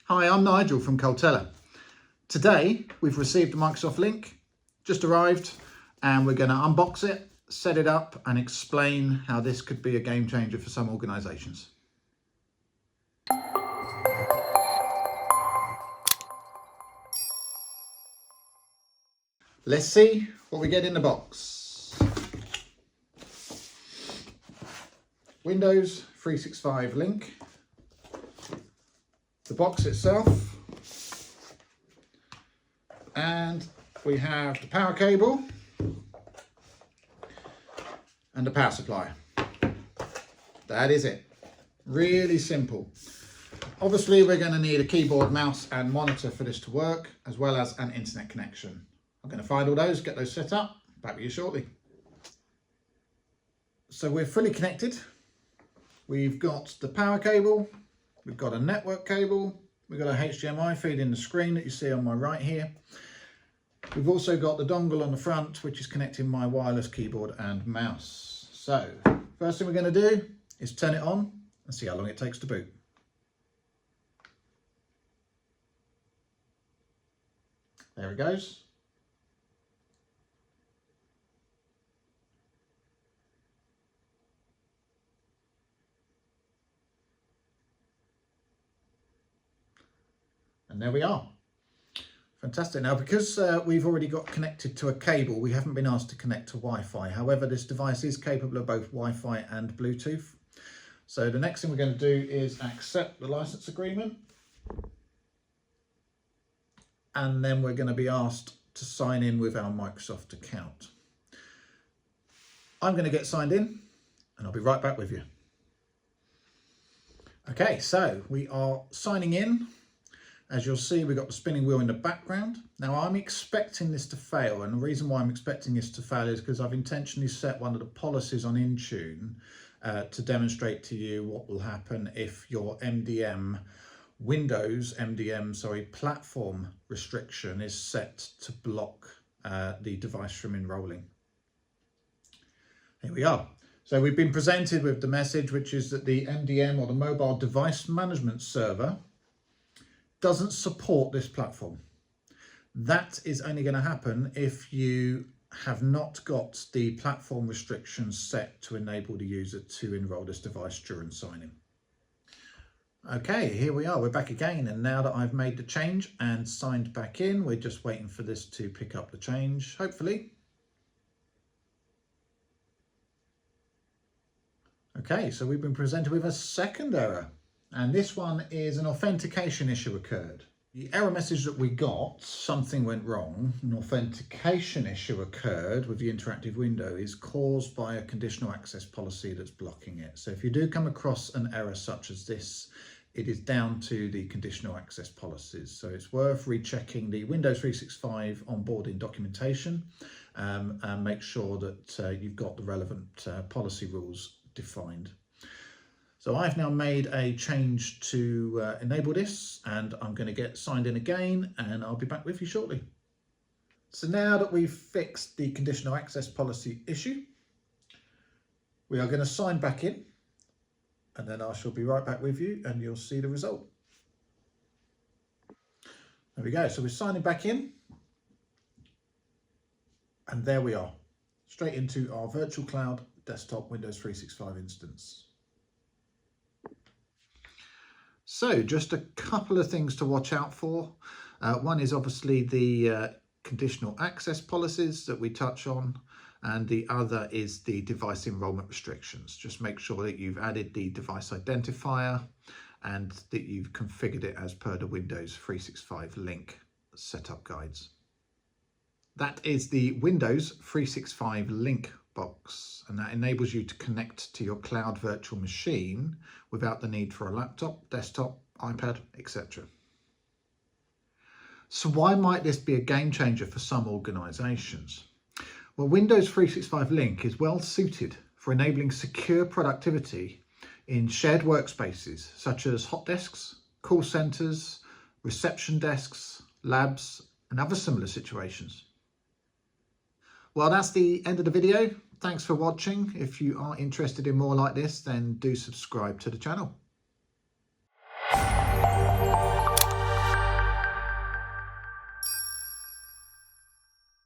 Hi, I'm Nigel from Coltella. Today we've received a Microsoft link, just arrived, and we're going to unbox it, set it up and explain how this could be a game changer for some organisations. Let's see what we get in the box. Windows 365 link, the box itself, and we have the power cable and the power supply. That is it. Really simple. Obviously we're going to need a keyboard, mouse and monitor for this to work, as well as an internet connection. I'm going to find all those, get those set up, back with you shortly. So we're fully connected. We've got the power cable, we've got a network cable, we've got a HDMI feed in the screen that you see on my right here. We've also got the dongle on the front, which is connecting my wireless keyboard and mouse. So first thing we're going to do is turn it on and see how long it takes to boot. There it goes. And there we are. Fantastic. Now, because we've already got connected to a cable, we haven't been asked to connect to Wi-Fi. However, this device is capable of both Wi-Fi and Bluetooth. So the next thing we're going to do is accept the license agreement. And then we're going to be asked to sign in with our Microsoft account. I'm going to get signed in and I'll be right back with you. Okay, so we are signing in. As you'll see, we've got the spinning wheel in the background. Now I'm expecting this to fail, and the reason why I'm expecting this to fail is because I've intentionally set one of the policies on Intune to demonstrate to you what will happen if your Windows MDM platform restriction is set to block the device from enrolling. Here we are. So we've been presented with the message, which is that the MDM, or the mobile device management server, doesn't support this platform. That is only going to happen if you have not got the platform restrictions set to enable the user to enroll this device during signing. Okay, here we are, we're back again, and now that I've made the change and signed back in, we're just waiting for this to pick up the change, hopefully. Okay, so we've been presented with a second error. And this one is an authentication issue occurred. The error message that we got, something went wrong, an authentication issue occurred with the interactive window, is caused by a conditional access policy that's blocking it. So if you do come across an error such as this, it is down to the conditional access policies. So it's worth rechecking the Windows 365 onboarding documentation and make sure that you've got the relevant policy rules defined. So I've now made a change to enable this, and I'm going to get signed in again, and I'll be back with you shortly. So now that we've fixed the conditional access policy issue, we are going to sign back in, and then I shall be right back with you and you'll see the result. There we go. So we're signing back in, and there we are, straight into our virtual cloud desktop Windows 365 instance. So just a couple of things to watch out for. One is obviously the conditional access policies that we touch on, and the other is the device enrollment restrictions. Just make sure that you've added the device identifier and that you've configured it as per the Windows 365 link setup guides. That is the Windows 365 link box, and that enables you to connect to your cloud virtual machine without the need for a laptop, desktop, iPad, etc. So why might this be a game changer for some organisations? Well, Windows 365 Link is well suited for enabling secure productivity in shared workspaces such as hot desks, call centres, reception desks, labs and other similar situations. Well, that's the end of the video. Thanks for watching. If you are interested in more like this, then do subscribe to the channel.